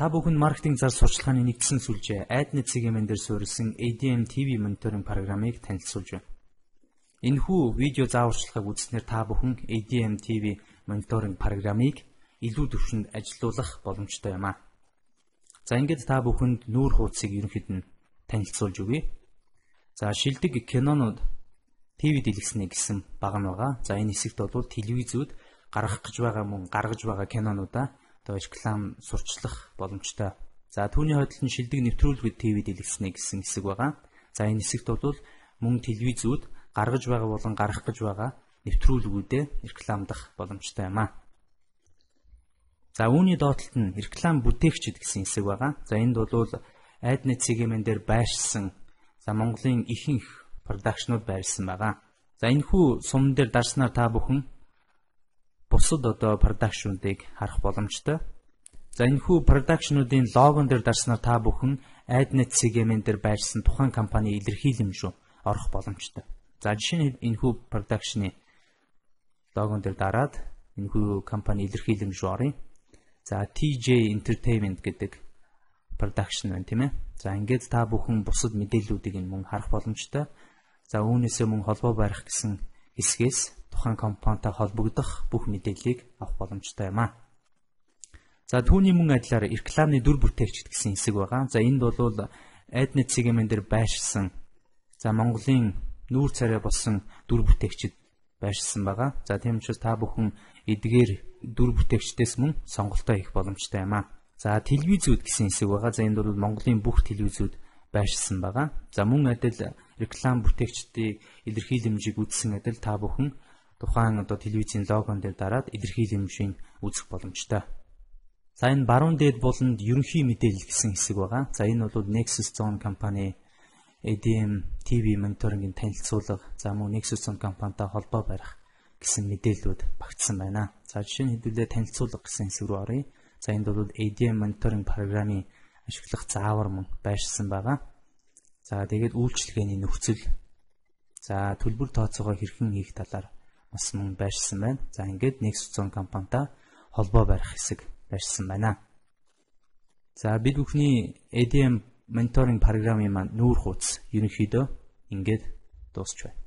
Та бүхэн маркетинг зар сурчлагын нэгдсэн сүлжээ AdNet CGM дээр суурилсан ADM TV мониторинг програмыг танилцуулж байна. Энэхүү видео зааварчилгааг үзснээр та бүхэн ADM TV мониторинг програмыг илүү түвшинд ажилуулах боломжтой юм а. За ингээд та бүхэнд нүүр хуудсыг ерөнхийд нь танилцуулж өгье. За шилдэг кинонууд TV дэлгэсний гэсэн баг нь байгаа. За энэ хэсэгт бол телевизүүд гаргах гэж байгаа мөн гаргаж байгаа кинонуудаа реклам сурчлах боломжтой. За түүний хувьд нь шилдэг нэвтрүүлгүүд TV дэлгэсний гэсэн хэсэг байгаа. За энэ хэсэгт бол мөн телевизүүд гаргаж байгаа болон гаргах гэж байгаа нэвтрүүлгүүдэд рекламдах боломжтой юм а. За үүний доотлолт нь реклам бүтээгчид гэсэн хэсэг байгаа. За энд бол AdNet CGM дээр байршсан Монголын ихэнх продакшнууд байрлсан байгаа. За энэхүү сум дээр дарснаар та бүхэн бусад продакшнуудыг харах боломжтой. За энэхүү продакшнуудын логон дээр дарснаар та бүхэн AdNet CGM дээр байрсан тухайн компани илэрхийлэмж рүү орох боломжтой. За жишээ нь энэхүү продакшны логон дээр дараад энэхүү компани илэрхийлэмж рүү оръё. За TJ Entertainment гэдэг продакшн байна тийм ээ. За ингээд та бүхэн бусад мэдээллүүдийг мөн харах боломжтой. За үүнээсээ мөн холбоо барих гэсэн хэсгээс тухайн компанитай холбогдох бүх мэдээллийг авах боломжтой юм а. За түүний мөн адилаар рекламны дүр бүтээгчид гэсэн хэсэг байгаа. За энд бол AdNet CGM дээр байршсан Монголын нүүр царай болсон дүр бүтээгчид байршсан байгаа. За тийм учраас та бүхэн эдгээр дүр бүтээгчдээс мөн сонголтоо хийх боломжтой юм а. За телевизүүд гэсэн хэсэг байгаа. За энд бол Монголын бүх телевизүүд байршсан байгаа. За мөн адил реклам бүтээгчдийн илэрхийлэмжийг үзсэн адил та бүхэн тухайн телевизийн логон дээр дараад илэрхийлэмжийг үзэх боломжтой. За энэ баруун дээд болонд ерөнхий мэдээлэл гэсэн хэсэг байгаа. За энэ бол Nexus Zone компани ADM TV мониторингийн танилцуулга, за мөн Nexus Zone компанитай холбоо барих гэсэн мэдээллүүд багтсан байна. За жишээ нь хэдүүлээ танилцуулга гэсэн хэсэг рүү оръё. За энд бол ADM мониторинг програмын ашиглах заавар мөн байршсан байгаа. За тэгээд үйлчилгээний нөхцөл, за төлбөр тооцоогоо хэрхэн хийх талаар бас мөн байршсан байна. За ингээд Nexus Zone компанитай холбоо барих хэсэг байршсан байна. За бид бүхний ADM мониторинг програмын маань нүүр хуудас ерөнхийдөө ингээд дуусч байна.